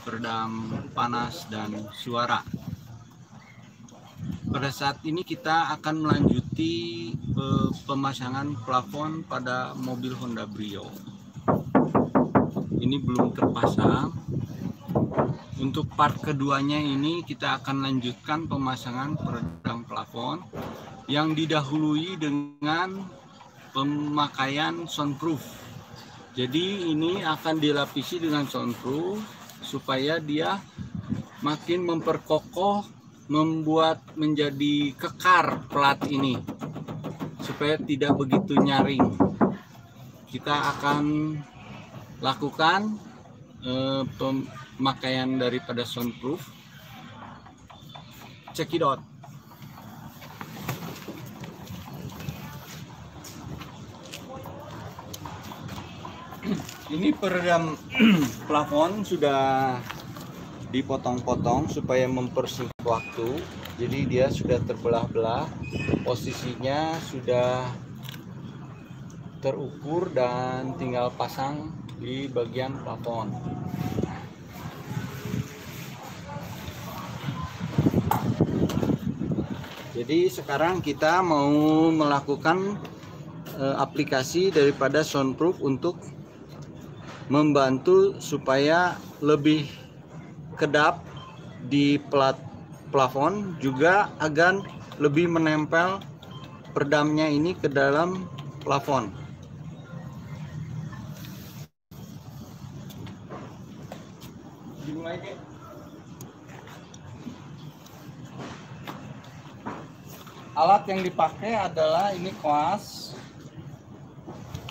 peredam panas dan suara. Pada saat ini kita akan melanjuti pemasangan plafon pada mobil Honda Brio. Ini belum terpasang. Untuk part keduanya ini kita akan lanjutkan pemasangan peredam plafon yang didahului dengan pemakaian soundproof. Jadi ini akan dilapisi dengan soundproof supaya dia makin memperkokoh, membuat menjadi kekar plat ini supaya tidak begitu nyaring. Kita akan lakukan pemakaian daripada soundproof. Check it out. Ini peredam plafon sudah dipotong-potong supaya mempersingkat waktu. Jadi dia sudah terbelah-belah, posisinya sudah terukur dan tinggal pasang di bagian plafon. Jadi sekarang kita mau melakukan aplikasi daripada soundproof untuk membantu supaya lebih kedap di plafon, juga agar lebih menempel peredamnya ini ke dalam plafon. Dimulai, Kek. Alat yang dipakai adalah ini koas.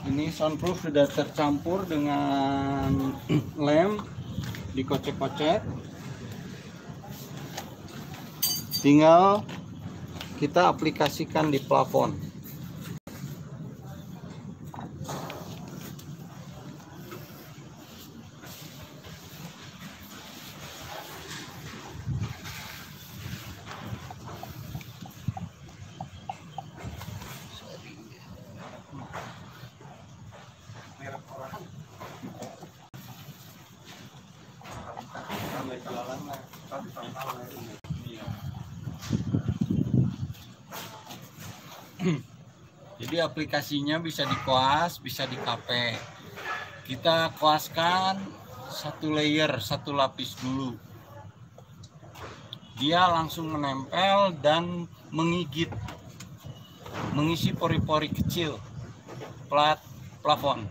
Ini soundproof sudah tercampur dengan lem, dikocek-kocek. Tinggal kita aplikasikan di plafon. Jadi aplikasinya bisa di koas, bisa di KP. Kita koaskan satu layer, satu lapis dulu. Dia langsung menempel dan menggigit, mengisi pori-pori kecil plafon.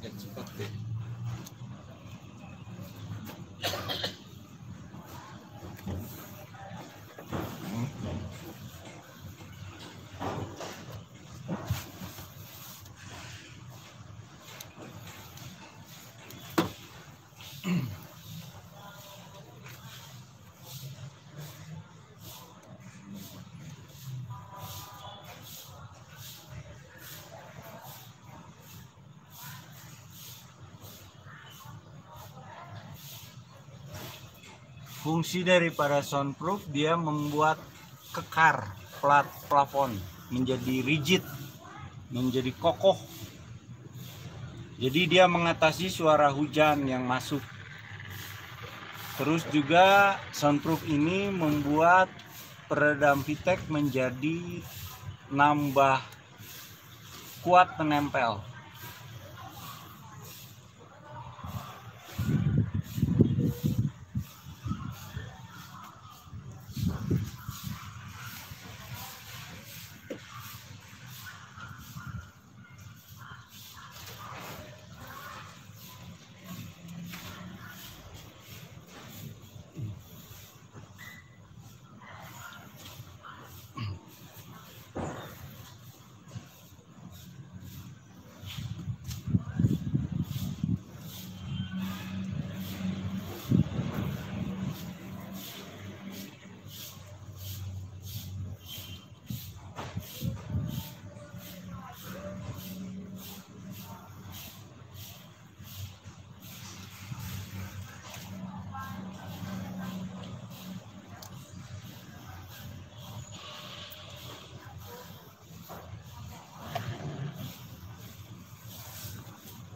Cepat deh. Fungsi daripada soundproof, dia membuat kekar plafon menjadi rigid, menjadi kokoh. Jadi dia mengatasi suara hujan yang masuk. Terus juga soundproof ini membuat peredam VTEC menjadi nambah kuat menempel.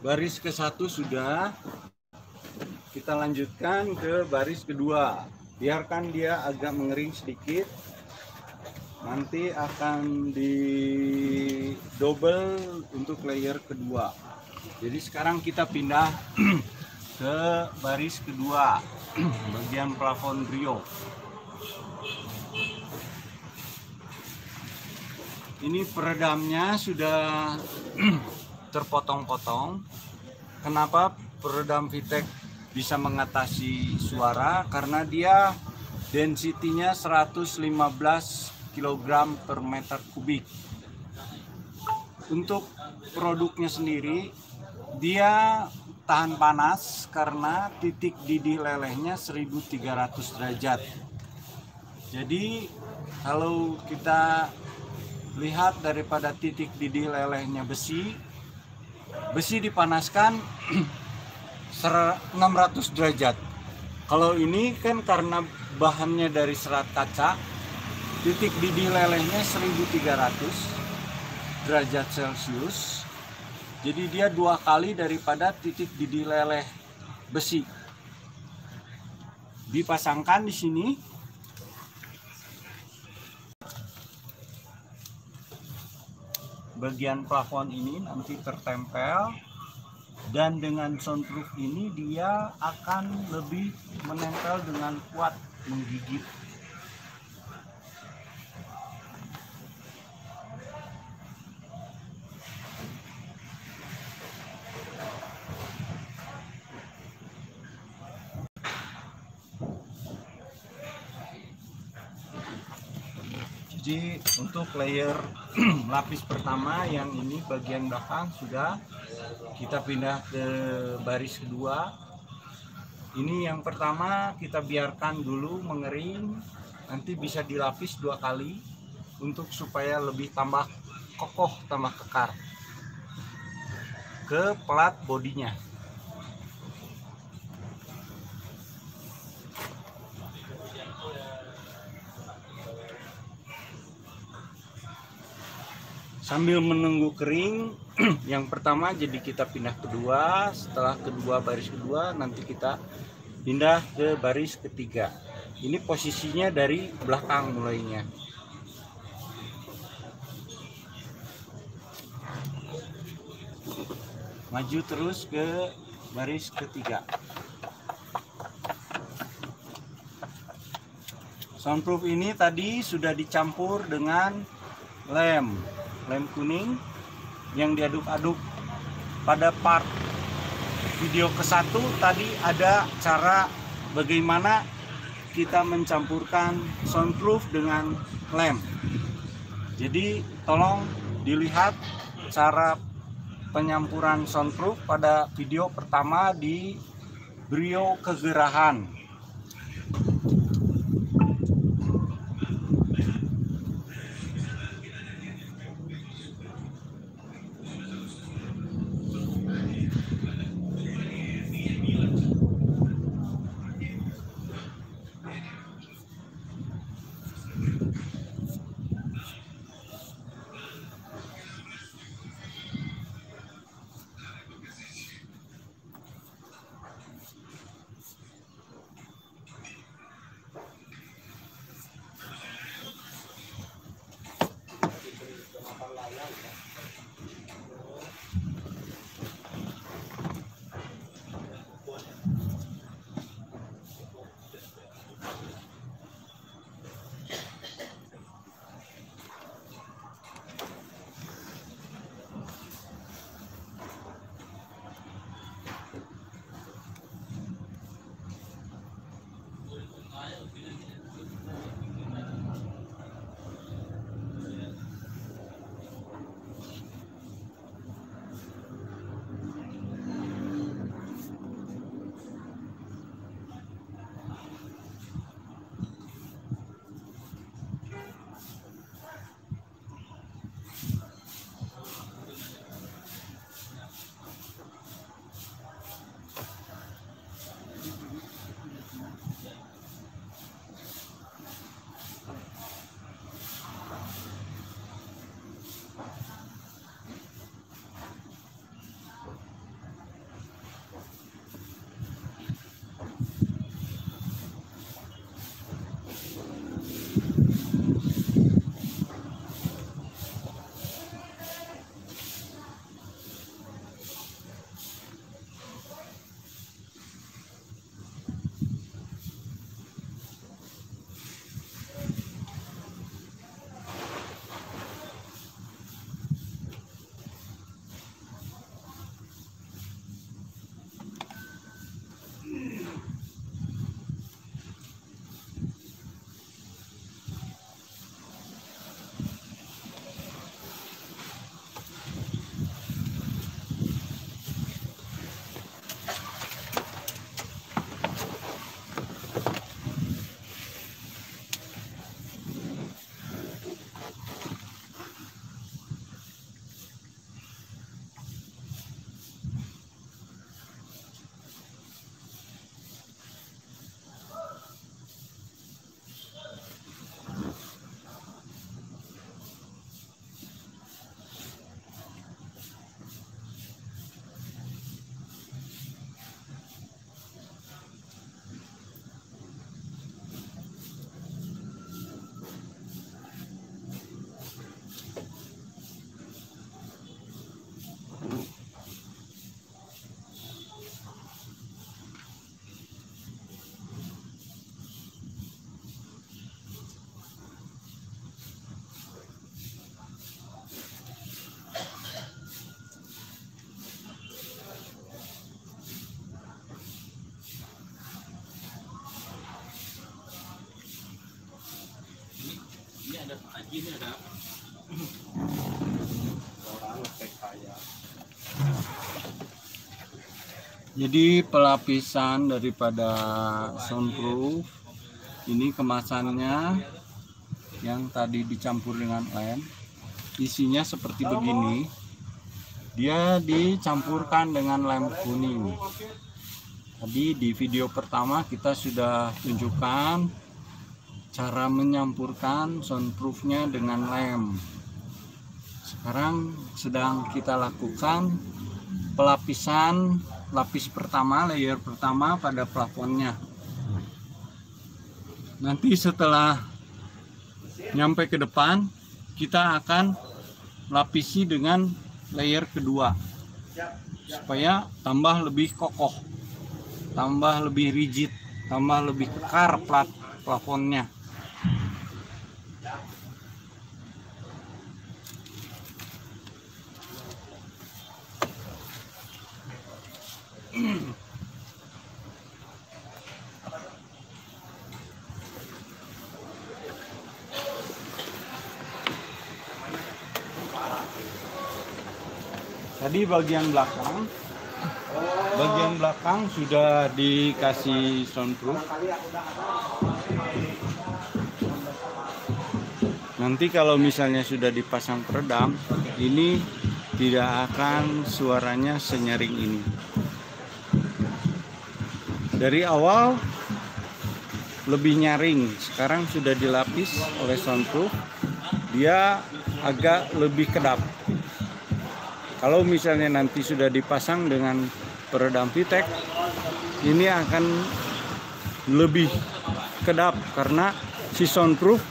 Baris ke-1 sudah. Kita lanjutkan ke baris kedua. Biarkan dia agak mengering sedikit. Nanti akan di double untuk layer kedua. Jadi sekarang kita pindah ke baris kedua, bagian plafon brio. Ini peredamnya sudah terpotong-potong. Kenapa peredam VTEC bisa mengatasi suara? Karena dia density-nya 115 kg per meter kubik. Untuk produknya sendiri, dia tahan panas karena titik didih lelehnya 1300 derajat. Jadi kalau kita lihat daripada titik didih lelehnya besi dipanaskan 600 derajat. Kalau ini kan karena bahannya dari serat kaca, titik didih lelehnya 1300 derajat Celcius. Jadi dia 2 kali daripada titik didih leleh besi. Dipasangkan di sini. Bagian plafon ini nanti tertempel, dan dengan soundproof ini dia akan lebih menempel dengan kuat, menggigit. Jadi untuk layer lapis pertama yang ini bagian belakang sudah, kita pindah ke baris kedua. Ini yang pertama kita biarkan dulu mengering, nanti bisa dilapis 2 kali untuk supaya lebih tambah kokoh, tambah kekar ke plat bodinya. Sambil menunggu kering, yang pertama jadi kita pindah kedua, setelah kedua baris kedua nanti kita pindah ke baris ketiga. Ini posisinya dari belakang mulainya. Maju terus ke baris ketiga. Soundproof ini tadi sudah dicampur dengan lem kuning yang diaduk-aduk. Pada part video ke-1 tadi ada cara bagaimana kita mencampurkan soundproof dengan lem. Jadi tolong dilihat cara penyampuran soundproof pada video pertama di Brio Kegerahan. Jadi pelapisan daripada soundproof ini kemasannya yang tadi dicampur dengan lem, isinya seperti begini. Dia dicampurkan dengan lem kuning. Tadi di video pertama kita sudah tunjukkan cara menyampurkan soundproofnya dengan lem. Sekarang sedang kita lakukan pelapisan lapis pertama, layer pertama pada plafonnya. Nanti setelah nyampe ke depan, kita akan lapisi dengan layer kedua supaya tambah lebih kokoh, tambah lebih rigid, tambah lebih kekar plafonnya. Tadi bagian belakang sudah dikasih soundproof. Nanti kalau misalnya sudah dipasang peredam, ini tidak akan suaranya senyaring ini. Dari awal lebih nyaring, sekarang sudah dilapis oleh soundproof, dia agak lebih kedap. Kalau misalnya nanti sudah dipasang dengan peredam VTech, ini akan lebih kedap karena si soundproof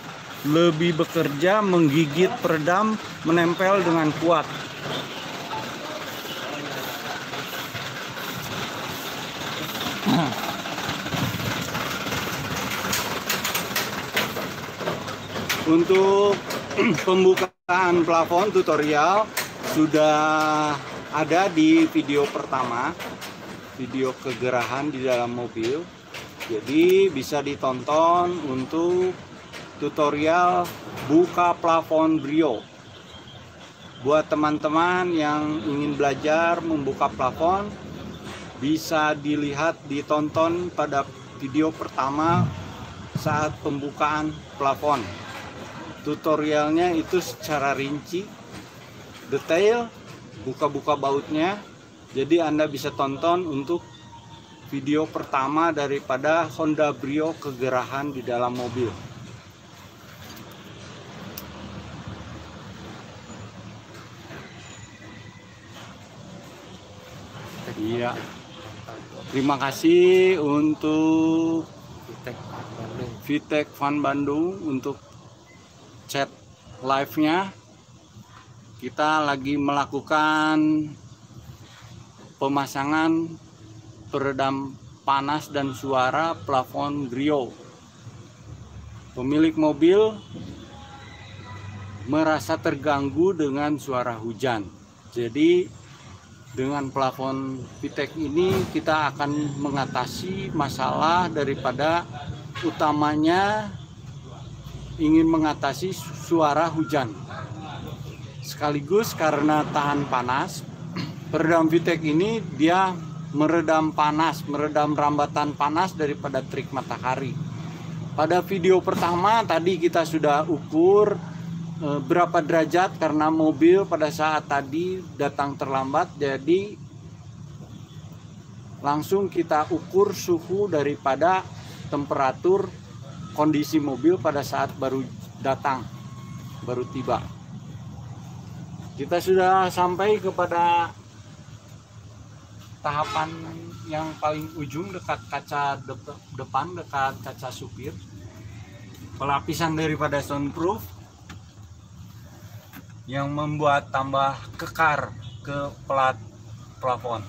lebih bekerja menggigit peredam, menempel dengan kuat. Untuk pembukaan plafon tutorial sudah ada di video pertama, video kegerahan di dalam mobil. Jadi bisa ditonton untuk tutorial buka plafon Brio. Buat teman-teman yang ingin belajar membuka plafon, bisa ditonton pada video pertama saat pembukaan plafon. Tutorialnya itu secara rinci, detail, buka-buka bautnya. Jadi Anda bisa tonton untuk video pertama daripada Honda Brio kegerahan di dalam mobil. Iya. Terima kasih untuk VTech Fun Bandung untuk chat live-nya. Kita lagi melakukan pemasangan peredam panas dan suara plafon Brio. Pemilik mobil merasa terganggu dengan suara hujan. Jadi dengan plafon VTech ini kita akan mengatasi masalah daripada utamanya ingin mengatasi suara hujan. Sekaligus karena tahan panas, peredam VTech ini dia meredam panas, meredam rambatan panas daripada terik matahari. Pada video pertama tadi kita sudah ukur berapa derajat karena mobil pada saat tadi datang terlambat, jadi langsung kita ukur suhu daripada temperatur kondisi mobil pada saat baru datang, baru tiba. Kita sudah sampai kepada tahapan yang paling ujung dekat kaca depan, dekat kaca supir. Pelapisan daripada soundproof yang membuat tambah kekar ke plafon.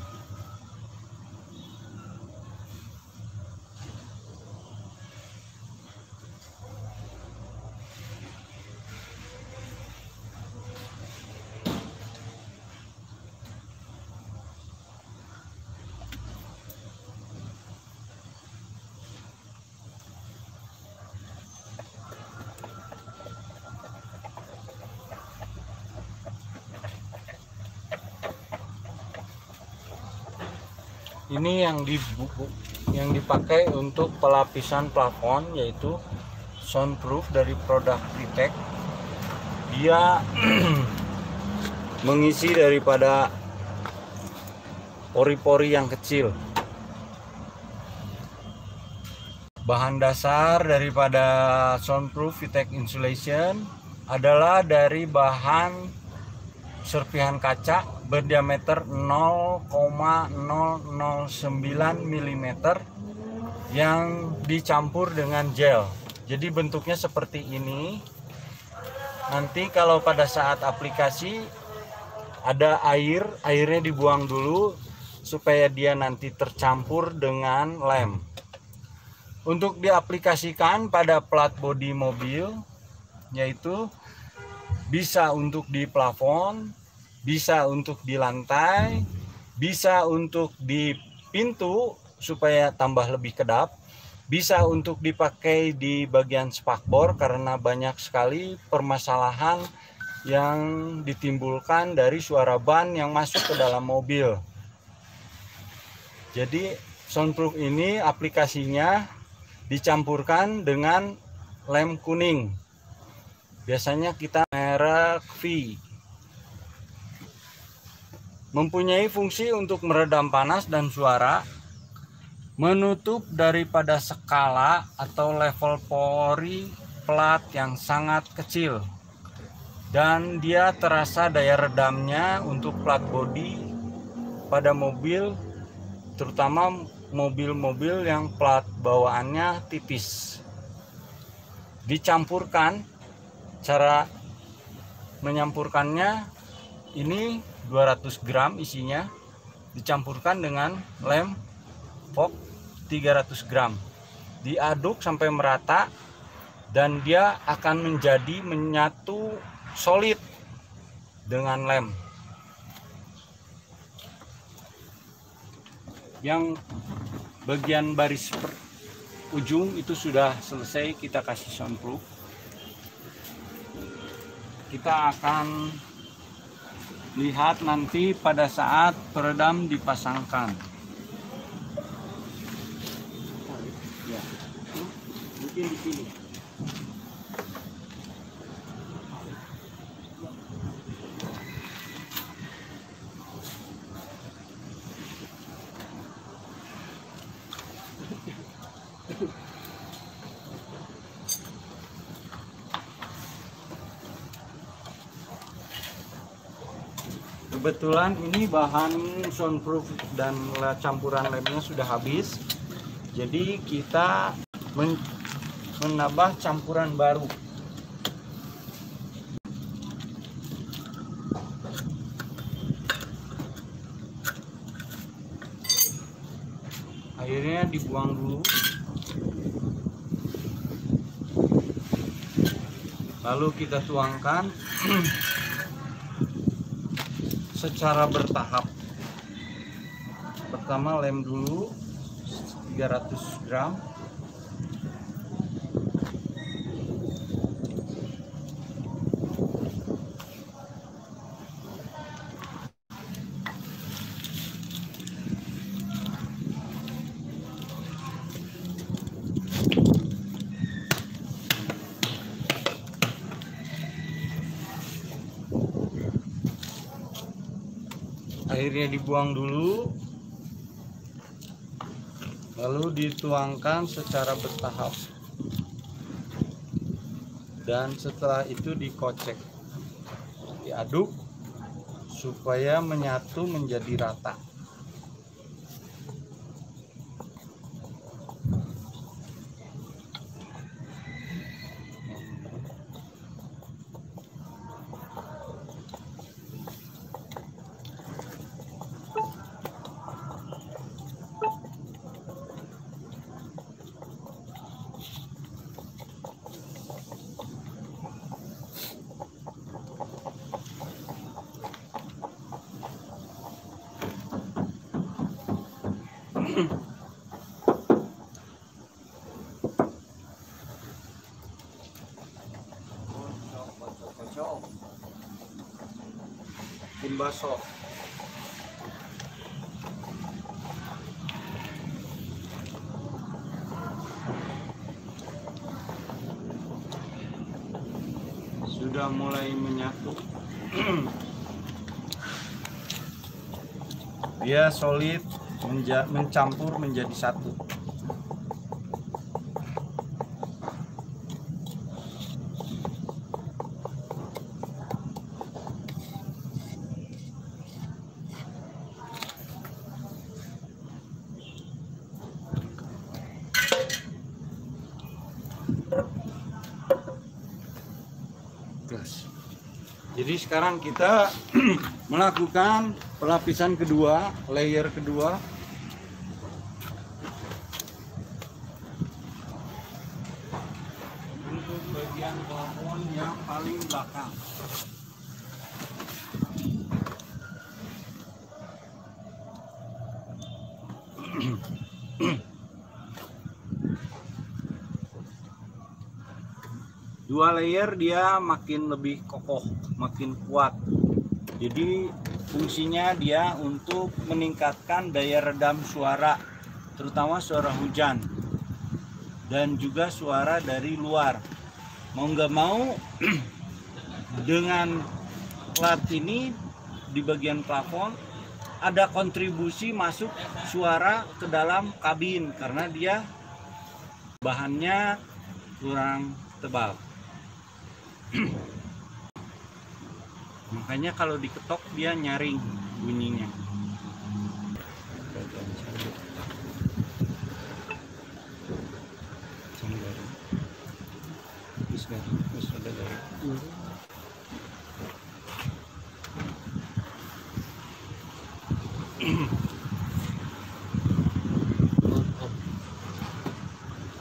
ini yang dipakai untuk pelapisan plafon, yaitu soundproof dari produk VTech. Dia mengisi daripada pori-pori yang kecil. Bahan dasar daripada soundproof VTech insulation adalah dari bahan serpihan kaca berdiameter 0,009 mm yang dicampur dengan gel. Jadi bentuknya seperti ini. Nanti kalau pada saat aplikasi ada airnya dibuang dulu supaya dia nanti tercampur dengan lem. Untuk diaplikasikan pada plat bodi mobil, yaitu bisa untuk di plafon, bisa untuk di lantai, bisa untuk di pintu supaya tambah lebih kedap, bisa untuk dipakai di bagian spakbor karena banyak sekali permasalahan yang ditimbulkan dari suara ban yang masuk ke dalam mobil. Jadi soundproof ini aplikasinya dicampurkan dengan lem kuning. Biasanya kita merek V. Mempunyai fungsi untuk meredam panas dan suara, menutup daripada skala atau level pori plat yang sangat kecil, dan dia terasa daya redamnya untuk plat bodi pada mobil, terutama mobil-mobil yang plat bawaannya tipis. Dicampurkan, cara menyampurkannya ini 200 gram isinya, dicampurkan dengan lem fog 300 gram, diaduk sampai merata dan dia akan menjadi menyatu solid dengan lem. Yang bagian baris ujung itu sudah selesai kita kasih soundproof. Kita akan lihat nanti pada saat peredam dipasangkan. Ya, mungkin di sini. Kebetulan ini bahan soundproof dan campuran lemnya sudah habis, jadi kita menambah campuran baru. Airnya dibuang dulu, lalu kita tuangkan secara bertahap. Pertama lem dulu 300 gram. Airnya dibuang dulu, lalu dituangkan secara bertahap, dan setelah itu dikocek, diaduk supaya menyatu menjadi rata. Timbaso. sudah mulai menyatu. Dia solid, mencampur menjadi satu. Jadi sekarang kita melakukan pelapisan kedua, layer kedua. Untuk bagian plafon yang paling belakang. Dua layer dia makin lebih kokoh, makin kuat. Jadi fungsinya dia untuk meningkatkan daya redam suara, terutama suara hujan dan juga suara dari luar. Mau nggak mau dengan plat ini di bagian plafon ada kontribusi masuk suara ke dalam kabin karena dia bahannya kurang tebal. Makanya kalau diketok dia nyaring bunyinya.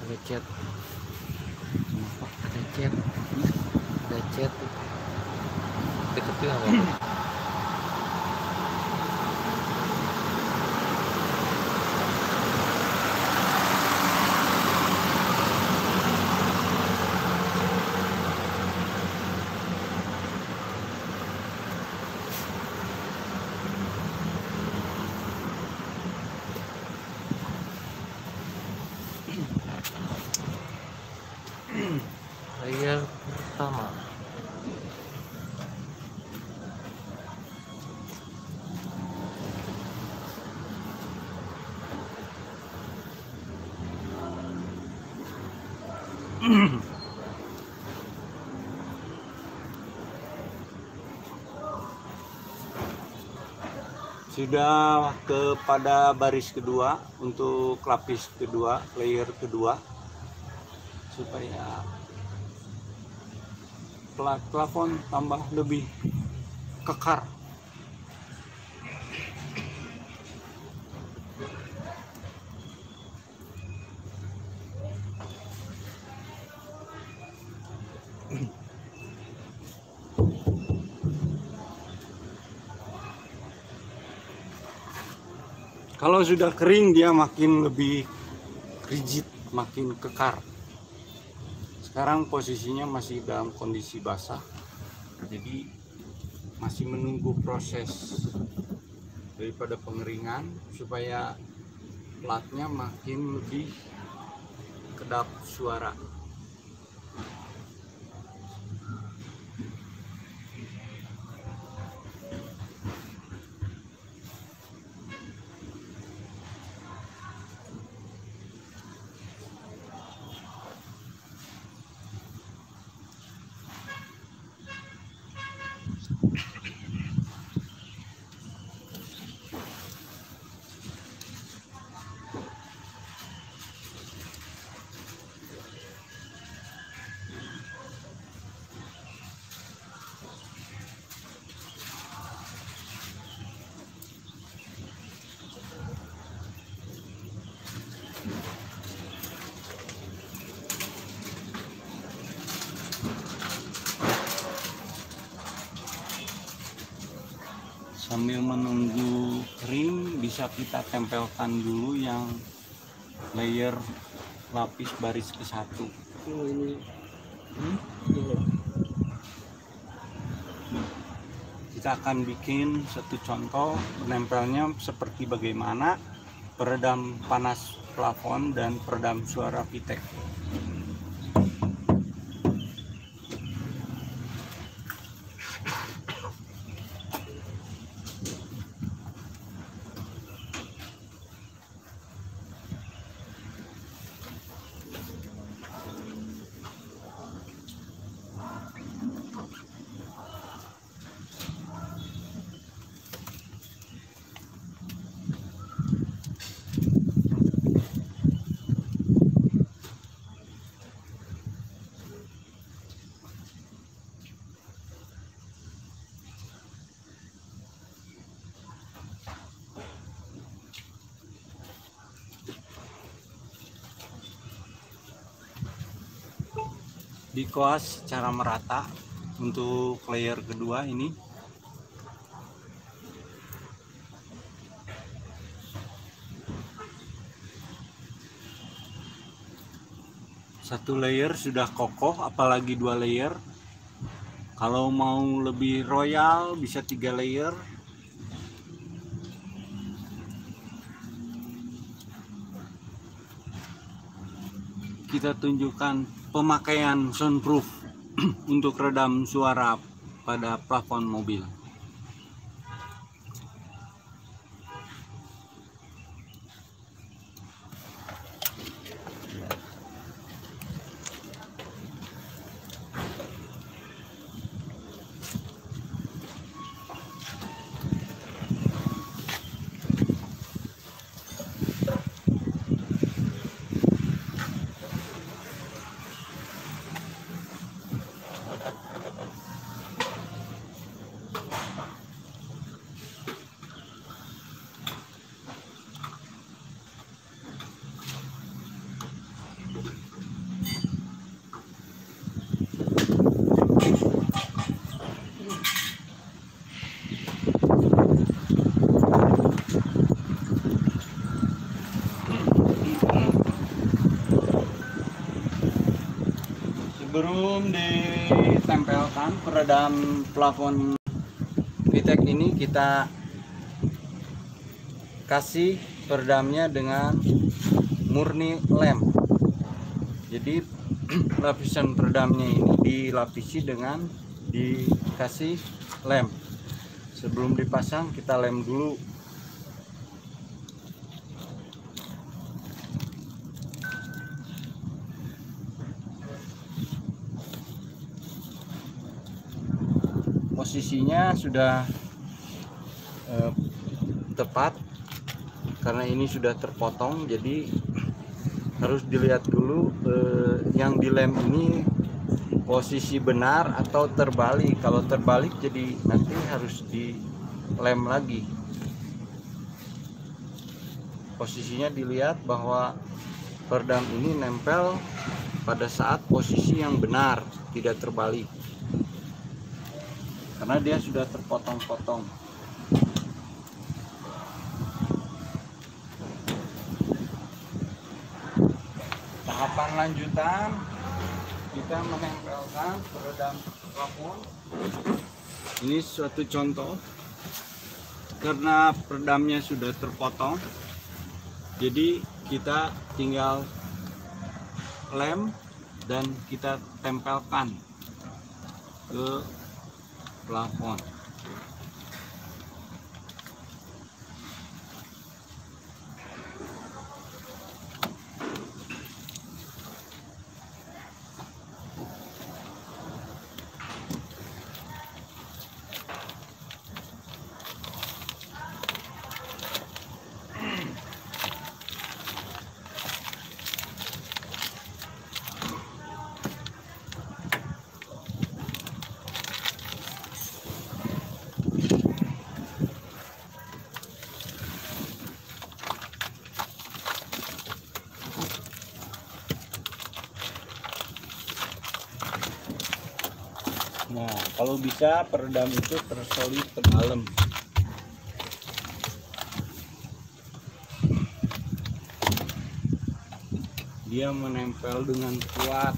Ada chat, ada chat, ada chat. Deketin apa? Layer pertama. Sudah kepada baris kedua untuk lapis kedua, layer kedua, supaya plafon tambah lebih kekar. Kalau sudah kering dia makin lebih rigid, makin kekar. Sekarang posisinya masih dalam kondisi basah, jadi masih menunggu proses daripada pengeringan supaya platnya makin lebih kedap suara. Sambil menunggu kering, bisa kita tempelkan dulu yang layer lapis baris ke-1. Kita akan bikin satu contoh menempelnya seperti bagaimana peredam panas plafon dan peredam suara VTEC. dikoas secara merata untuk layer kedua ini. Satu layer sudah kokoh, apalagi 2 layer. Kalau mau lebih royal bisa 3 layer. Kita tunjukkan pemakaian soundproof untuk redam suara pada plafon mobil. Sebelum ditempelkan peredam plafon VTEC ini, kita kasih peredamnya dengan murni lem. Jadi lapisan peredamnya ini dilapisi dengan dikasih lem. Sebelum dipasang kita lem dulu. Posisinya sudah tepat karena ini sudah terpotong, jadi harus dilihat dulu yang dilem ini posisi benar atau terbalik. Kalau terbalik jadi nanti harus dilem lagi. Posisinya dilihat bahwa peredam ini nempel pada saat posisi yang benar, tidak terbalik. Karena dia sudah terpotong-potong. Tahapan lanjutan, kita menempelkan peredam plafon. Ini suatu contoh, karena peredamnya sudah terpotong, jadi kita tinggal lem dan kita tempelkan ke plafon. Nah, kalau bisa peredam itu tersolid ke dalam. Dia menempel dengan kuat.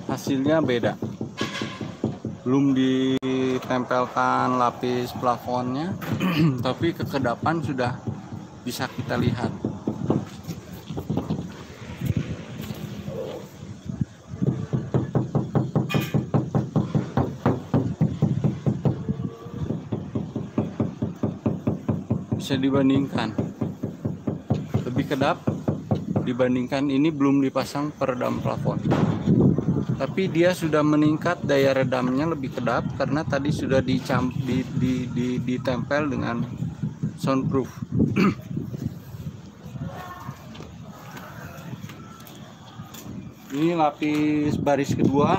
Hasilnya beda, belum ditempelkan lapis plafonnya tapi kekedapan sudah bisa kita lihat. bisa dibandingkan, lebih kedap dibandingkan ini belum dipasang peredam plafon. Tapi dia sudah meningkat daya redamnya, lebih kedap karena tadi sudah ditempel dengan soundproof. Ini lapis baris kedua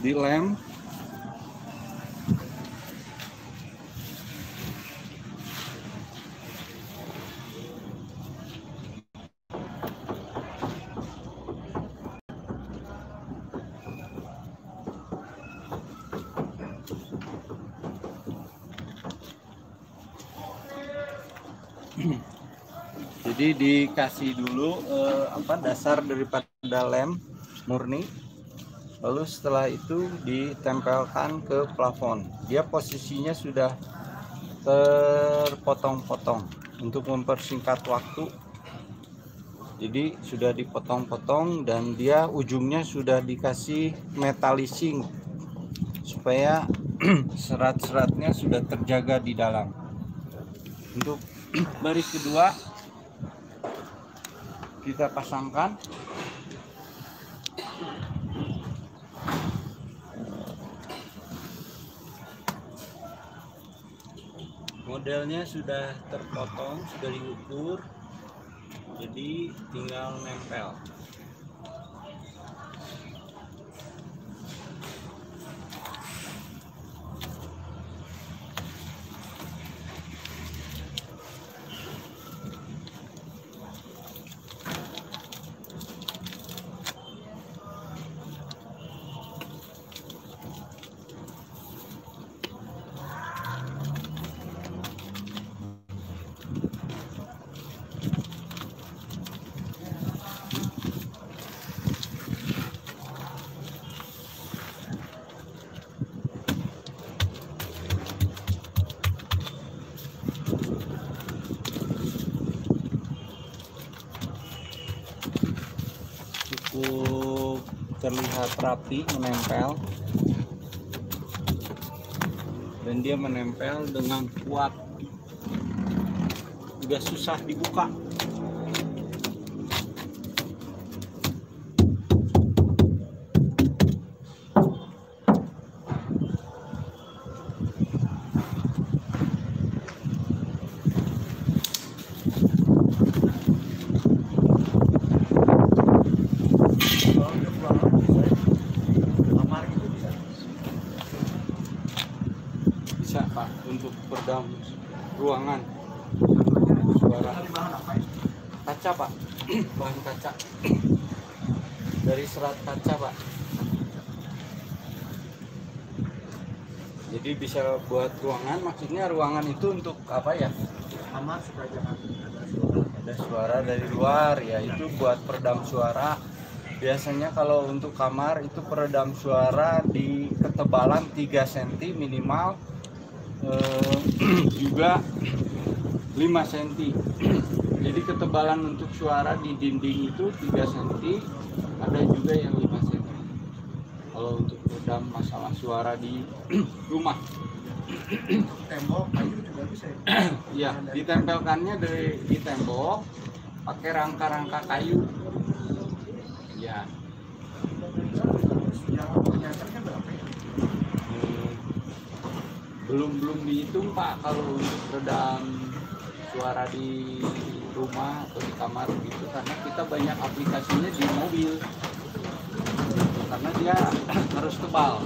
di lem. Jadi dikasih dulu dasar daripada lem murni, lalu setelah itu ditempelkan ke plafon. Dia posisinya sudah terpotong-potong untuk mempersingkat waktu. Jadi sudah dipotong-potong dan dia ujungnya sudah dikasih metalising supaya serat-seratnya sudah terjaga di dalam. Untuk baris kedua kita pasangkan. Modelnya sudah terpotong, sudah diukur, jadi tinggal nempel. Cukup terlihat rapi menempel, dan dia menempel dengan kuat, juga susah dibuka. Bisa Pak, untuk peredam ruangan suara. Kaca Pak, bahan kaca dari serat kaca Pak. Jadi bisa buat ruangan, maksudnya ruangan itu untuk apa ya? Kamar supaya ada suara dari luar ya, itu buat peredam suara. Biasanya kalau untuk kamar itu peredam suara di ketebalan 3 cm minimal, juga 5 cm. Jadi ketebalan untuk suara di dinding itu 3 cm, ada juga yang 5 cm. Kalau untuk peredam masalah suara di rumah. Tembok kayu juga bisa ya? Iya, ditempelkannya di tembok pakai rangka-rangka kayu. Ya. Yang menyasarnya berapa ya? Belum dihitung Pak kalau untuk redam suara di rumah atau di kamar gitu, karena kita banyak aplikasinya di mobil, karena dia harus tebal.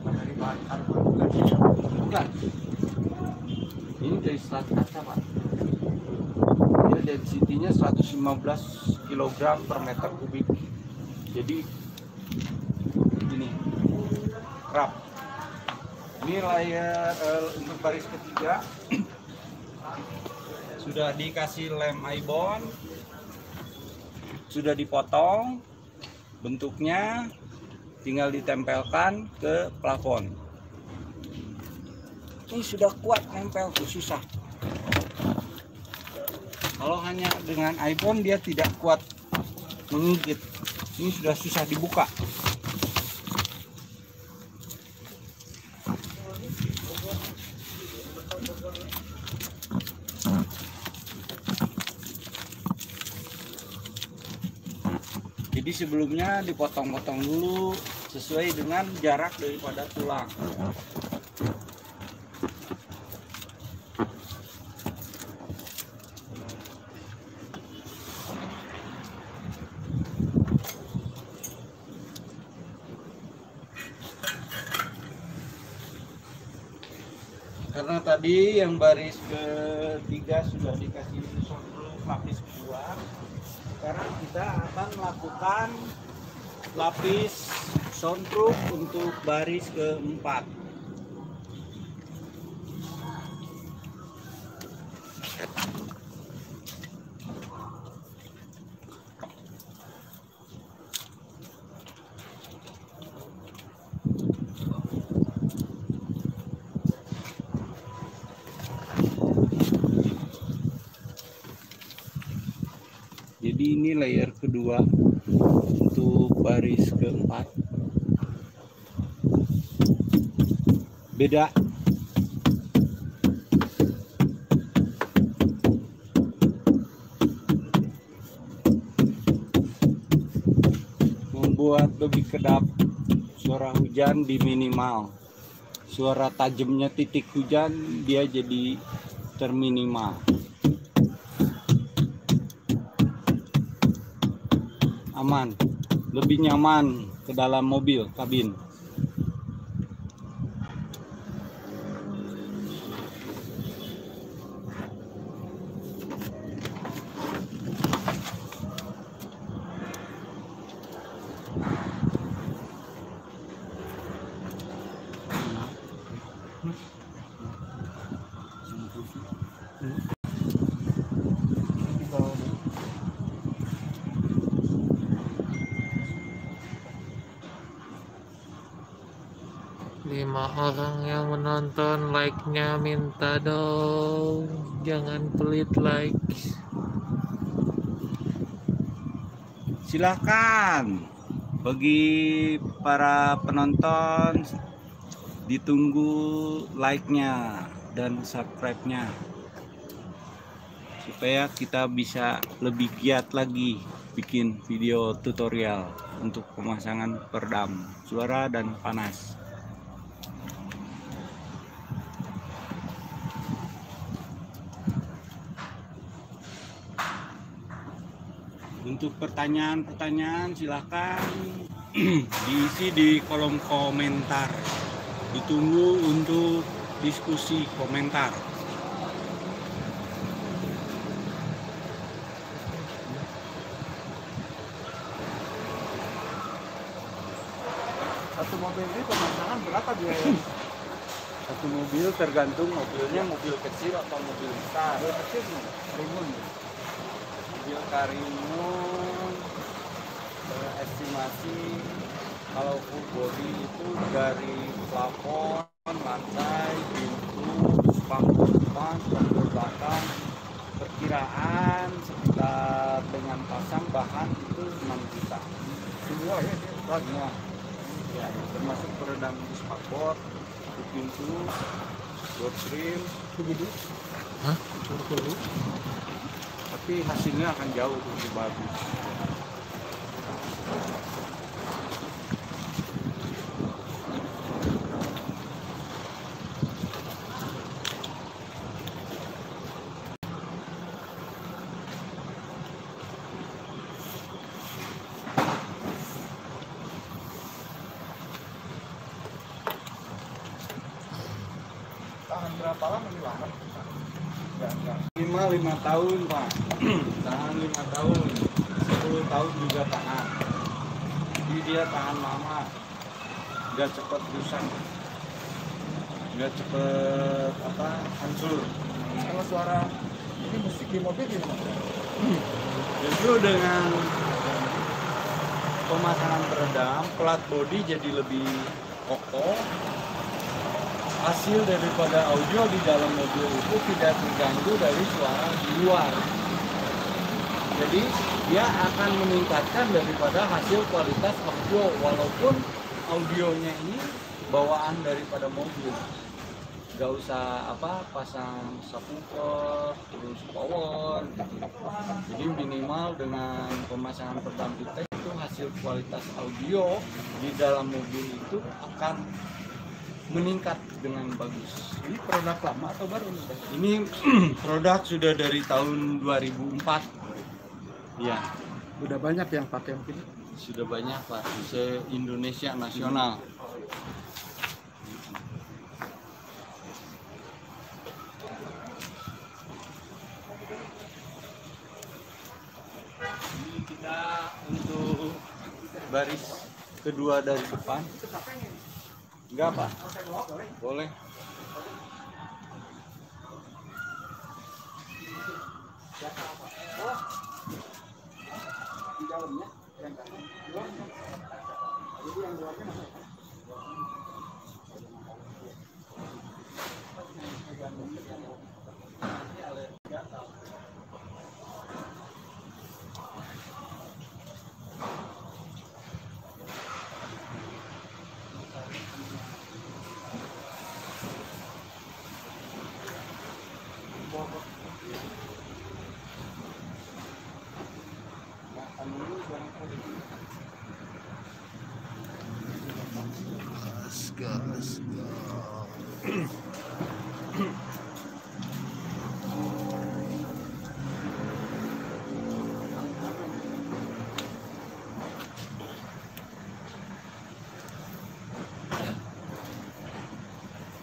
Dari bahan karbon bukan ya? Bukan, ini dari serat kaca Pak. Dia densitinya 115 kg per meter kubik. Jadi ini rap. Ini layar untuk baris ketiga sudah dikasih lem ibon, sudah dipotong bentuknya, tinggal ditempelkan ke plafon. Ini sudah kuat nempel tuh, susah. Kalau hanya dengan ibon dia tidak kuat menggigit. Ini sudah susah dibuka. Jadi sebelumnya dipotong-potong dulu sesuai dengan jarak daripada tulang. Karena tadi yang baris ketiga sudah dikasih soundproof lapis kedua, sekarang kita akan melakukan lapis soundproof untuk baris keempat. Jadi ini layer kedua untuk baris keempat. Beda. Membuat lebih kedap suara hujan di minimal. Suara tajamnya titik hujan dia jadi terminimal. Aman, lebih nyaman ke dalam mobil kabin. Lima orang yang menonton, like-nya minta dong, jangan pelit like. Silahkan bagi para penonton, ditunggu like-nya dan subscribe-nya supaya kita bisa lebih giat lagi bikin video tutorial untuk pemasangan peredam suara dan panas. Untuk pertanyaan-pertanyaan silahkan diisi di kolom komentar. Ditunggu untuk diskusi komentar. Satu mobil ini pemasangan berapa biaya? Satu mobil tergantung mobilnya mobil kecil atau mobil besar. Mobil kecil nih, Rimun. Mobil Karimun estimasi kalau full body itu dari plafon, lantai, pintu, spanduk depan, spanduk belakang, perkiraan sekitar dengan pasang bahan itu 6 juta. Semua ya, Semua. Ya, termasuk peredam spakbor, pintu, door trim, begitu. Hah? tapi hasilnya akan jauh lebih bagus. Tahan berapa lama ini lama? Enggak. 5 tahun Pak. Tahan 5 tahun, 10 tahun juga tahan. Jadi dia tahan lama, nggak cepet rusak, nggak cepet hancur. Kalau suara ini musik di mobil gimana? Justru dengan pemasangan peredam, plat body jadi lebih kokoh. Hasil daripada audio di dalam mobil itu tidak terganggu dari suara di luar. Jadi dia akan meningkatkan daripada hasil kualitas audio walaupun audionya ini bawaan daripada mobil. nggak usah pasang subwoofer terus power gitu. Jadi minimal dengan pemasangan peredam VTEC itu hasil kualitas audio di dalam mobil itu akan meningkat dengan bagus. Ini produk lama atau baru nih? Ini produk sudah dari tahun 2004. Ya, Udah banyak yang pakai mungkin. sudah banyak Pak, se-Indonesia nasional. Ini kita untuk baris kedua dari depan. Enggak Pak? Boleh. Di dalamnya yang kanan. Jadi yang luarnya masuk. Gas.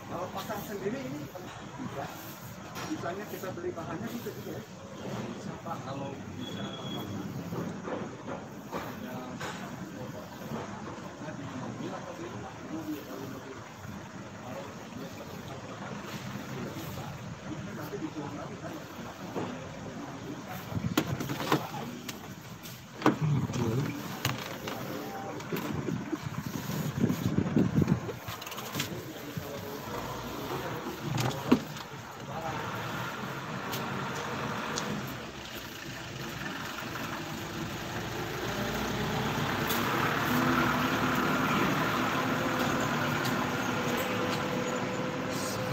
Kalau pasang sendiri ini bisa. Misalnya kita beli bahannya bisa juga ya. Bisa Pak, kalau bisa.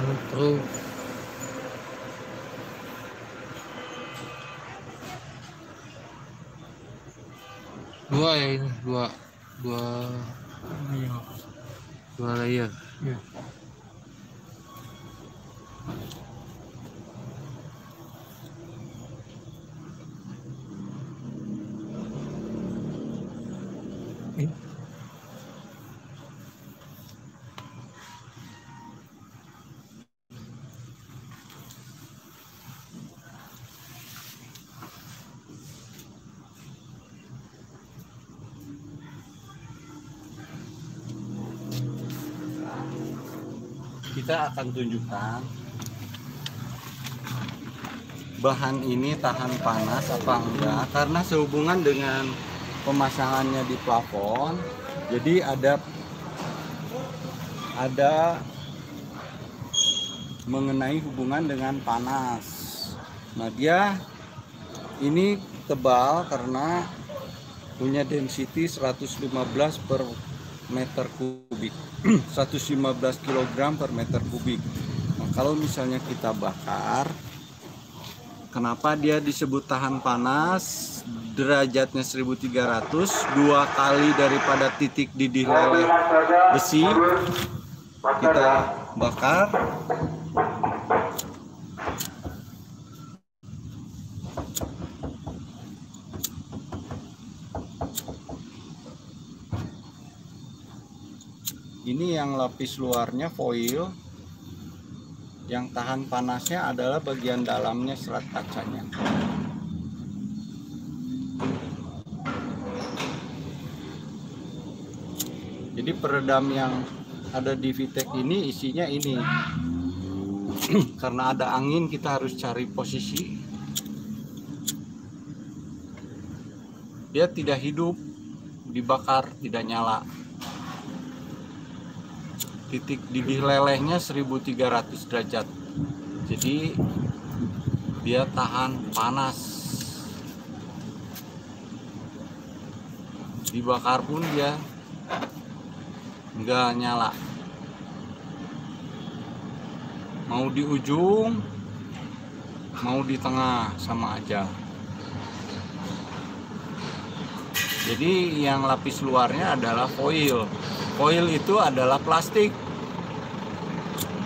Sunroof. Dua ya ini, dua layer. Iya. Kita akan tunjukkan bahan ini tahan panas apa enggak, karena sehubungan dengan pemasangannya di plafon, jadi ada mengenai hubungan dengan panas. Nah, dia ini tebal karena punya density 115 per meter kubik. 115 kg per meter kubik. Nah, kalau misalnya kita bakar, kenapa dia disebut tahan panas? Derajatnya 1300, 2 kali daripada titik didih leleh besi. Kita bakar. Ini yang lapis luarnya foil, yang tahan panasnya adalah bagian dalamnya serat kacanya. Jadi peredam yang ada di VTEC ini isinya ini. Karena ada angin, kita harus cari posisi. Dia tidak hidup, dibakar, tidak nyala. Titik didih lelehnya 1300 derajat, jadi dia tahan panas, dibakar pun dia nggak nyala. mau di ujung mau di tengah sama aja. Jadi yang lapis luarnya adalah foil. Foil itu adalah plastik.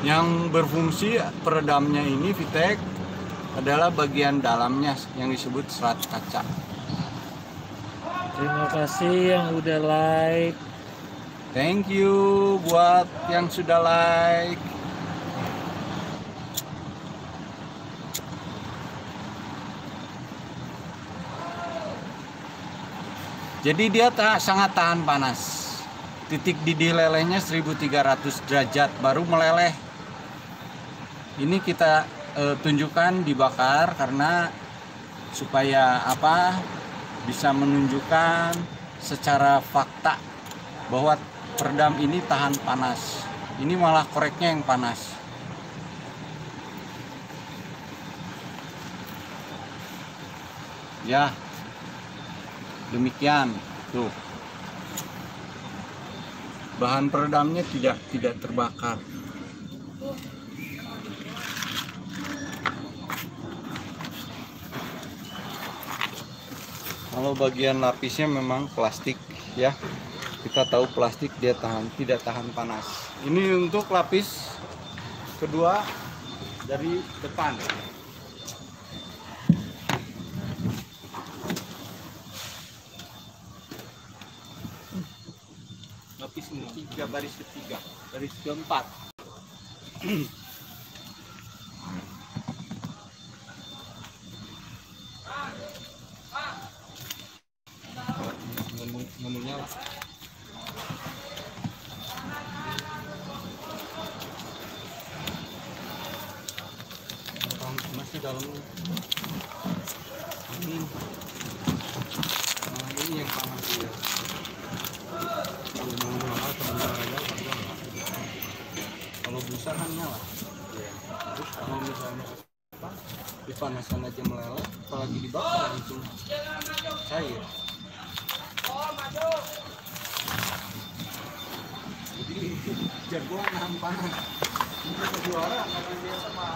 Yang berfungsi peredamnya ini VTEC adalah bagian dalamnya yang disebut serat kaca. Terima kasih yang udah like. Thank you buat yang sudah like. Jadi dia sangat tahan panas. Titik didih lelehnya 1300 derajat baru meleleh. Ini kita tunjukkan dibakar karena supaya apa? Bisa menunjukkan secara fakta bahwa peredam ini tahan panas. Ini malah koreknya yang panas. Ya. Demikian tuh. Bahan peredamnya tidak terbakar. Kalau bagian lapisnya memang plastik ya. Kita tahu plastik dia tidak tahan panas. Ini untuk lapis kedua dari depan. Lapis ketiga, baris ketiga, baris keempat. Menunya lah. Masih dalam ini. Nah, ini yang panas ya. Kalau busa kan nyala. Kalau misalnya apa, dipanasan aja meleleh, apalagi dibakar langsung cair. Jadi jagoan nahan panas. Ini juara karena dia sama.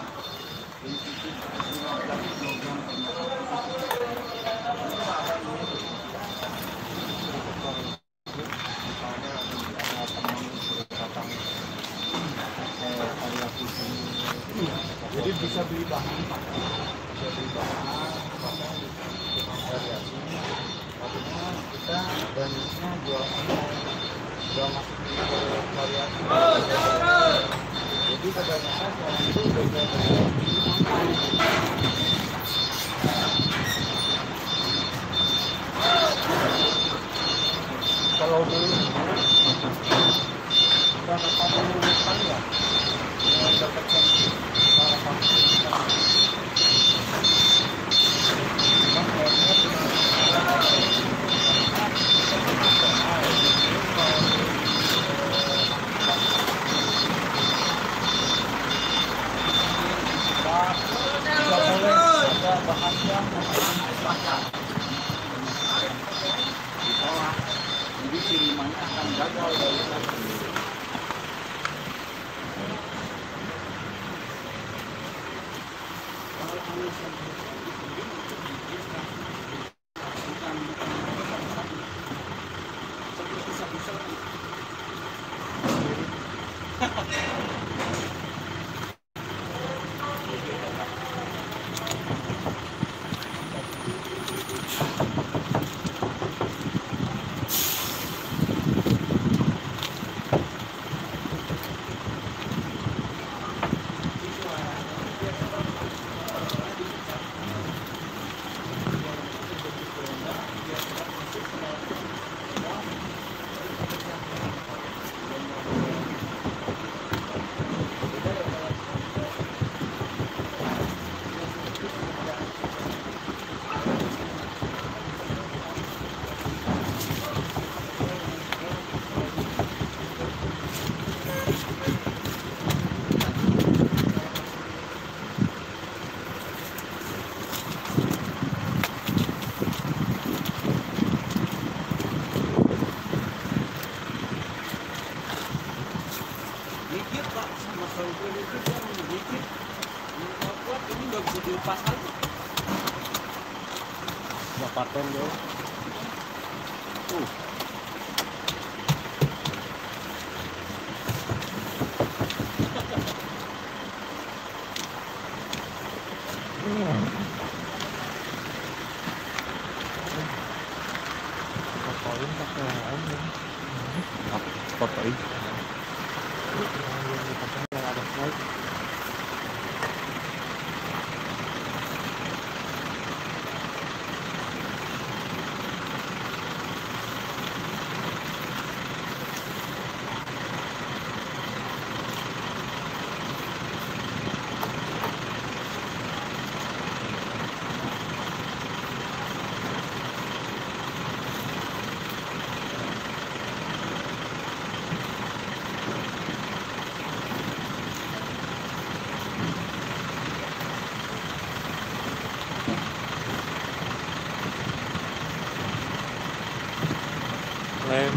Jadi bisa beli bahan, bisa beli bahan, bahkan variasi. Maksudnya kita banyaknya jual masuk di variasi. Jadi kebanyakan orang itu udah kalau dulu berapa puluh kali ya dapat yang para diolah, jadi kirimannya akan gagal dari satu. Masalah itu kan sedikit. Ini kuat, ini nggak bisa dilepas lagi. Nggak paten dong. Fotoin pakai yang lain ya. Fotoin. Yang ada slide. Lem.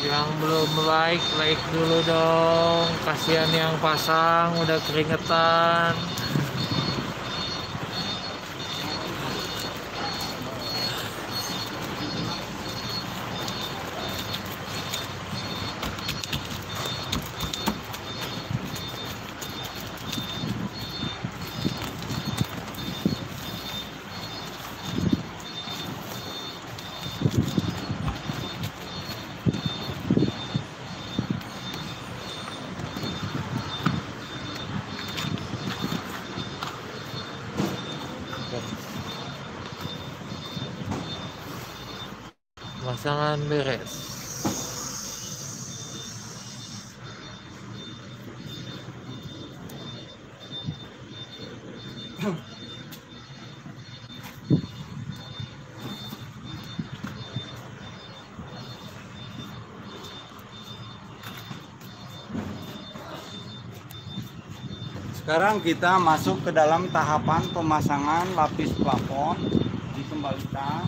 Yang belum like dulu dong. Kasihan yang pasang udah keringetan. Pemasangan beres. Sekarang kita masuk ke dalam tahapan pemasangan lapis plafon. Dikembalikan.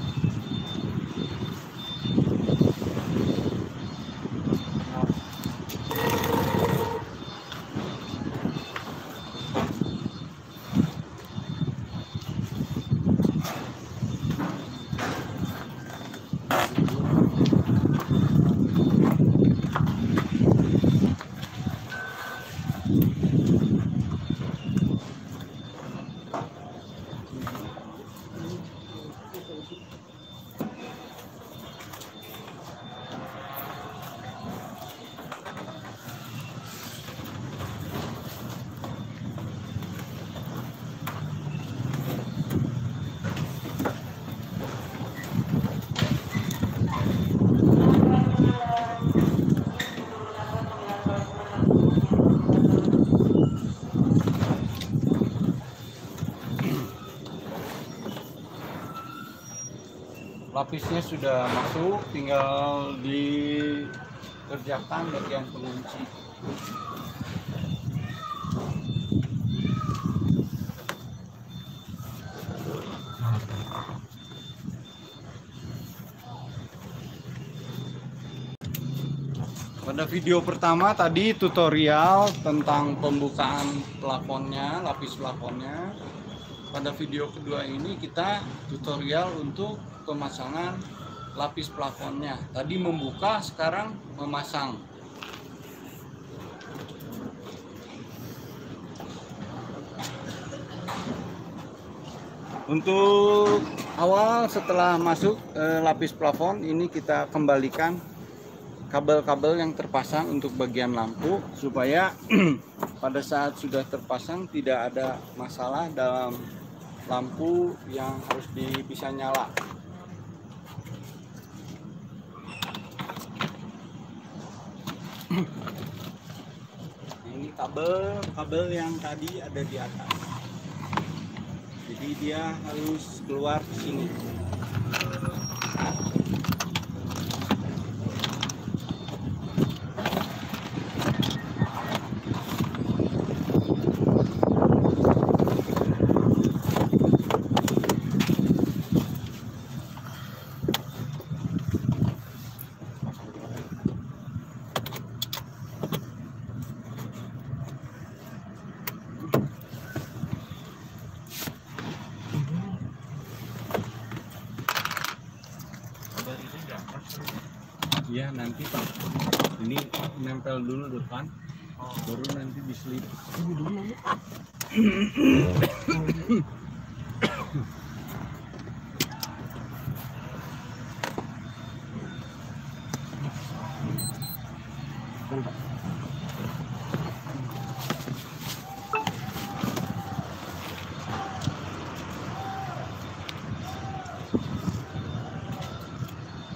Lapisnya sudah masuk, tinggal dikerjakan bagian pengunci. Pada video pertama tadi tutorial tentang pembukaan plafonnya, lapis plafonnya. Pada video kedua ini kita tutorial untuk pemasangan lapis plafonnya. Tadi membuka, sekarang memasang. Untuk awal setelah masuk lapis plafon ini kita kembalikan kabel-kabel yang terpasang untuk bagian lampu supaya pada saat sudah terpasang tidak ada masalah dalam lampu yang harus bisa nyala. Ini kabel yang tadi ada di atas. Jadi dia harus keluar ke sini. Ya nanti Pak, ini nempel dulu depan, baru nanti diselip.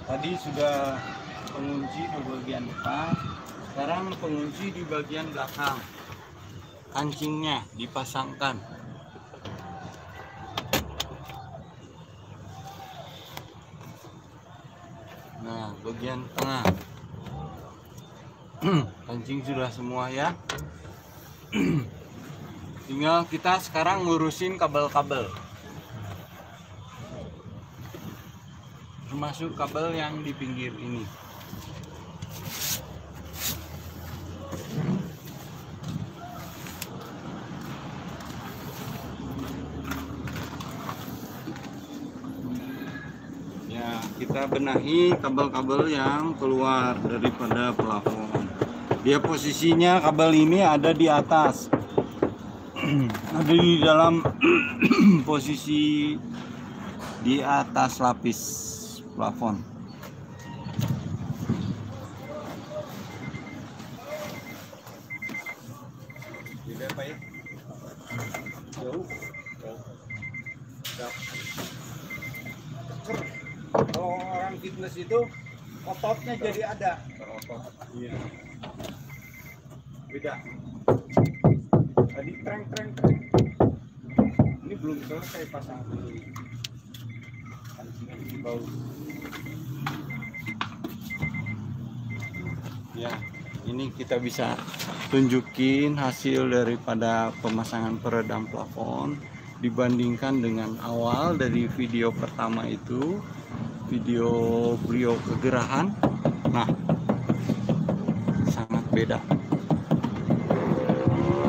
Tadi sudah pengunci di bagian depan, sekarang pengunci di bagian belakang. Kancingnya dipasangkan. Nah, bagian tengah. Kancing sudah semua ya. Tinggal kita sekarang ngurusin kabel-kabel. Termasuk kabel yang di pinggir ini. Ya, kita benahi kabel-kabel yang keluar daripada plafon. Dia posisinya kabel ini ada di atas. Ada di dalam posisi di atas lapis plafon. Tidak apa ya? Jauh. Kalau orang fitness itu ototnya jadi ada. Terotot. Iya. Beda. Tadi treng. Ini belum selesai pasang dulu. Bau. Ya, ini kita bisa tunjukin hasil daripada pemasangan peredam plafon dibandingkan dengan awal dari video pertama itu, video beliau kegerahan. Nah, sangat beda.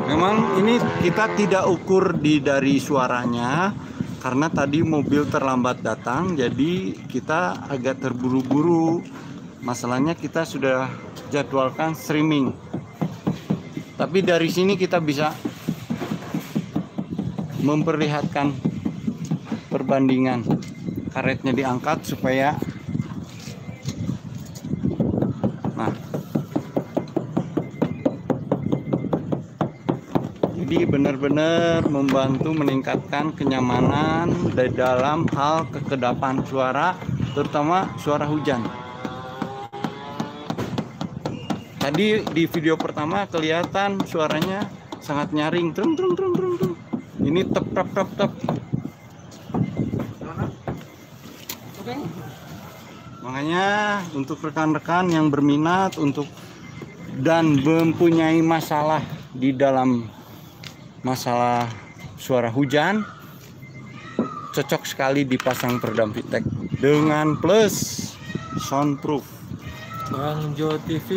Memang ini kita tidak ukur dari suaranya karena tadi mobil terlambat datang, jadi kita agak terburu-buru. Masalahnya kita sudah jadwalkan streaming, tapi dari sini kita bisa memperlihatkan perbandingan. Karetnya diangkat supaya jadi benar-benar membantu meningkatkan kenyamanan di dalam hal kekedapan suara, terutama suara hujan. Tadi di video pertama kelihatan suaranya sangat nyaring, trung. Ini tep. Makanya untuk rekan-rekan yang berminat untuk dan mempunyai masalah di dalam masalah suara hujan, cocok sekali dipasang peredam Vitek dengan plus soundproof. Bang Jo TV.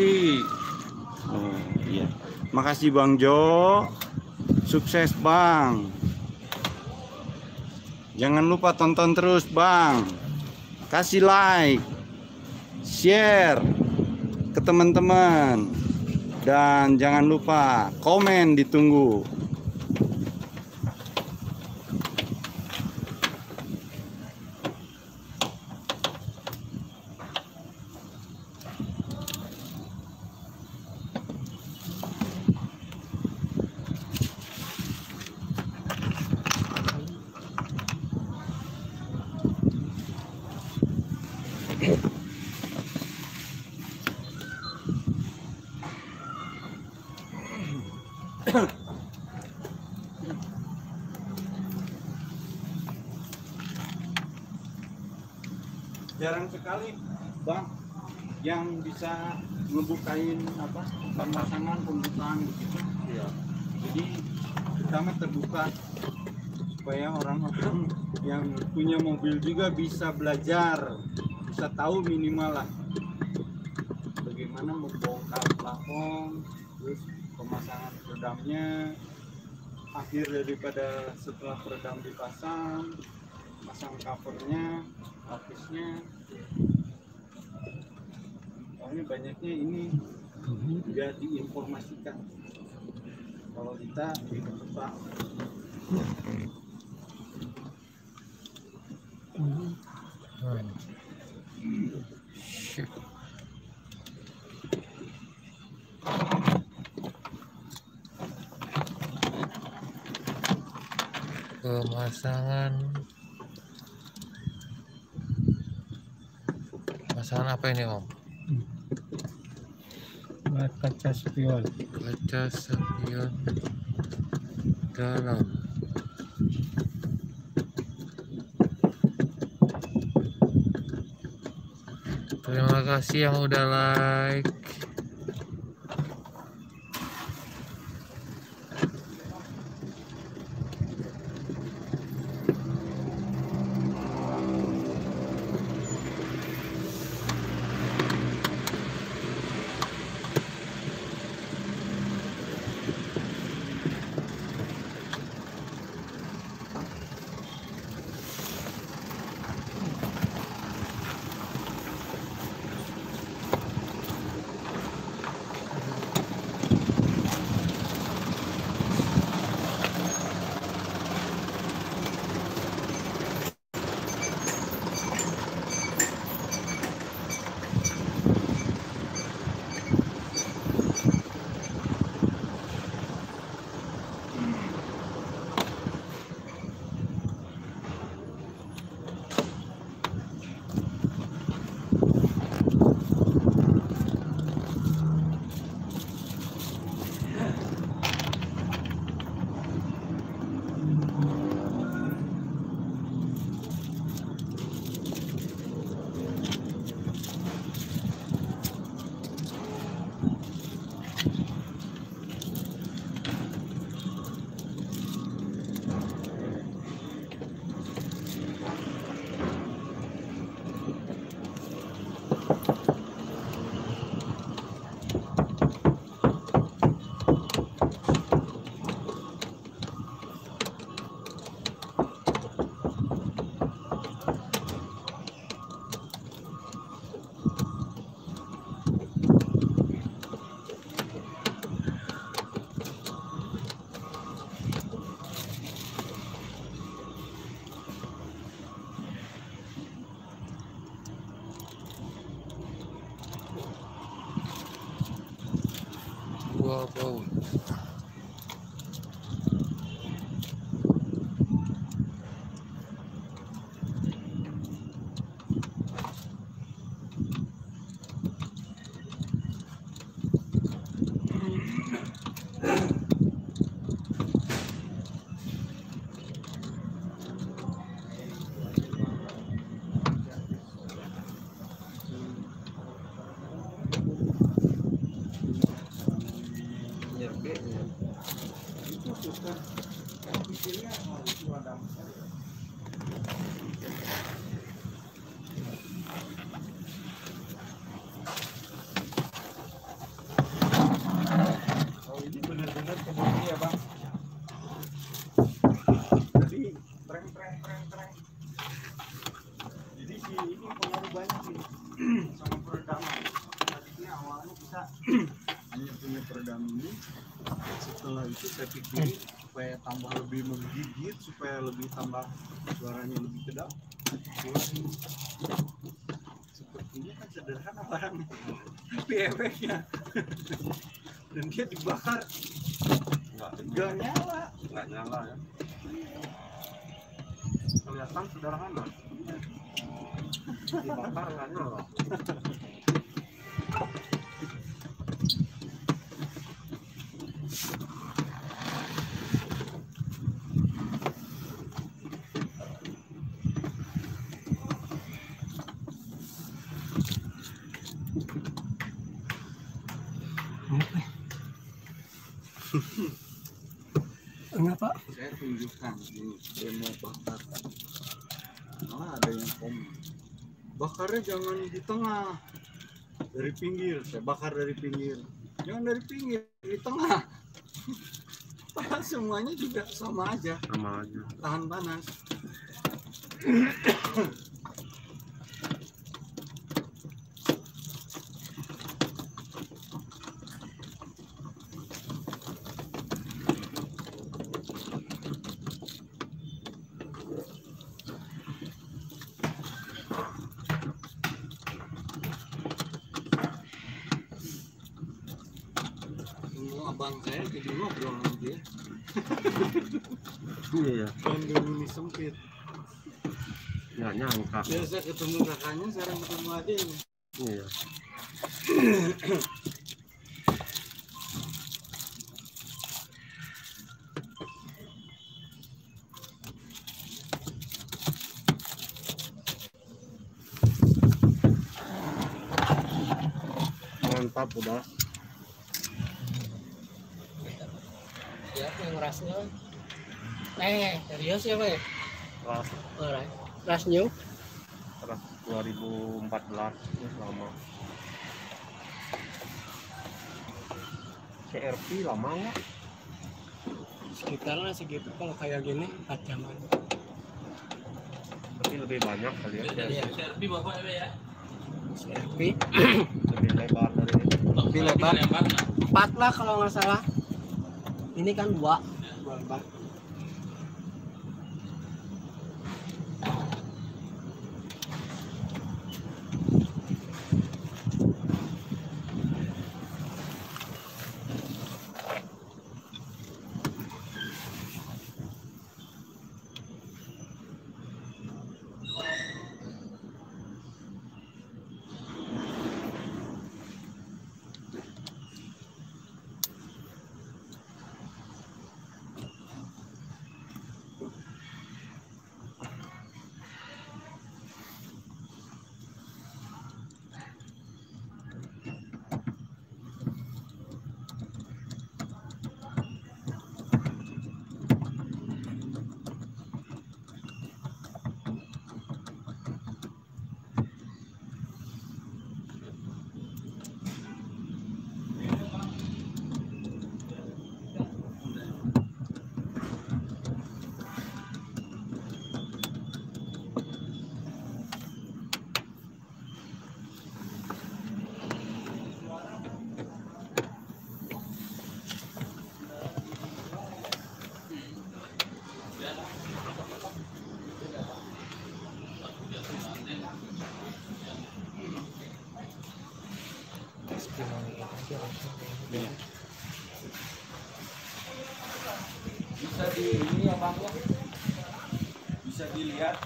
Oh iya, makasih Bang Jo, sukses Bang. Jangan lupa tonton terus Bang, kasih like, share ke teman-teman, dan jangan lupa komen, ditunggu. jarang sekali bang yang bisa ngebukain apa pemasangan pembukaan gitu. Iya. Jadi pertama terbuka supaya orang-orang yang punya mobil juga bisa belajar, bisa tahu minimal lah bagaimana membongkar plafon, terus pemasangan peredamnya, akhir daripada setelah peredam dipasang, pasang covernya, lapisnya. Soalnya banyaknya ini juga diinformasikan. Kalau kita Pak pemasangan apa ini Om? Kaca spion. Kaca spion dalam. Terima kasih yang udah like. Wow. itu susah. Pikirnya itu ada. Oh ini benar-benar kebunyi ya bang. Jadi treng. Jadi si ini pengaruh banyak sih sama peredaman. Tadinya awalnya kita hanya punya peredam ini. Setelah itu saya pikirin supaya tambah lebih menggigit, supaya lebih tambah suaranya lebih kedap. Sepertinya kan sederhana barangnya, tapi efeknya dan dia dibakar nggak nyala ya. Kelihatan sederhana, dibakar nggak nyala. Pak? Saya tunjukkan ini demo bakar. Malah ada yang komen. Bakarnya jangan di tengah, dari pinggir. Saya bakar dari pinggir. Jangan dari pinggir, di tengah. Padahal semuanya juga sama aja. Sama aja. Tahan panas. Abang saya jadi ngobrol sama dia. Iya. Kandang ini sempit. Nggak nyangka. Biasa ketemu kakaknya, sekarang ketemu adiknya. Iya. Mantap udah. Siapa yang rasnya? Serius siapa ya? Ras, Ras New. ras 2014 ya lama. CRP lama nggak? Sekitarnya segitu kalau kayak gini 4 jaman. Tapi lebih banyak kali ya. Iya. CRP bapak ya. CRP Lebih lebar dari Lebih lebar. 4 lah kalau nggak salah. Ini kan 2 lebar. Bisa di ini ya bang ya, bisa dilihat.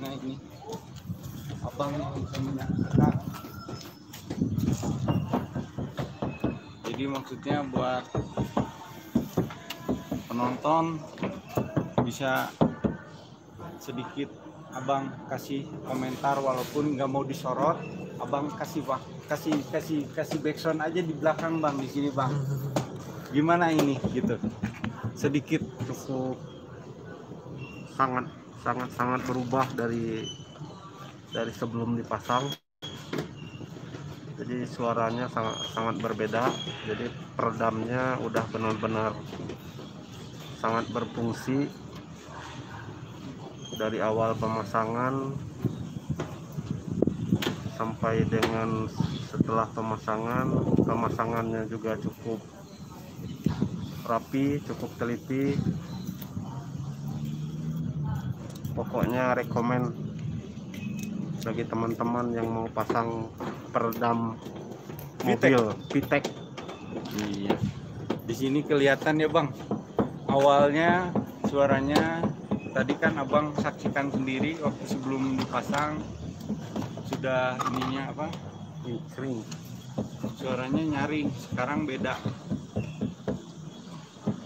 Nah ini abang bisa menyaksikan. Jadi maksudnya buat penonton bisa sedikit abang kasih komentar walaupun nggak mau disorot, abang kasih background aja di belakang bang, di sini bang. Gimana ini gitu? Sedikit. cukup sangat berubah dari sebelum dipasang. Jadi suaranya sangat berbeda. Jadi peredamnya udah benar-benar sangat berfungsi dari awal pemasangan sampai dengan setelah pemasangannya juga cukup rapi, cukup teliti. Pokoknya rekomen bagi teman-teman yang mau pasang peredam mobil VTEC. Iya. Di sini kelihatan ya bang. Awalnya suaranya tadi kan abang saksikan sendiri waktu sebelum dipasang sudah ininya apa? Kering. Suaranya nyaring. Sekarang beda.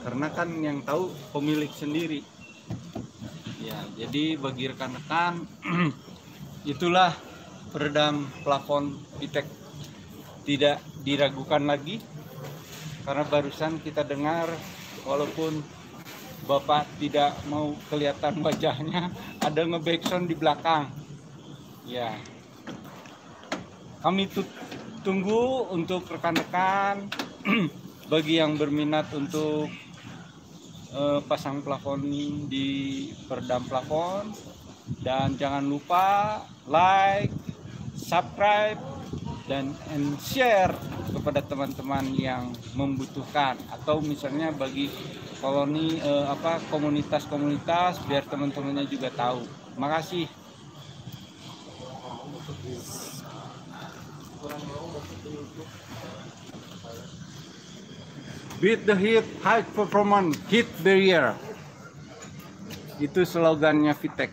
Karena kan yang tahu pemilik sendiri. Ya, jadi bagi rekan-rekan itulah peredam plafon VTEC. Tidak diragukan lagi karena barusan kita dengar walaupun Bapak tidak mau kelihatan wajahnya, ada nge-backsound di belakang. Ya. Kami tunggu untuk rekan-rekan bagi yang berminat untuk pasang plafon di peredam plafon, dan jangan lupa like, subscribe, dan share kepada teman-teman yang membutuhkan, atau misalnya bagi koloni komunitas-komunitas biar teman-temannya juga tahu. Makasih. Beat the heat, high performance, hit the year. Itu slogannya Vitek.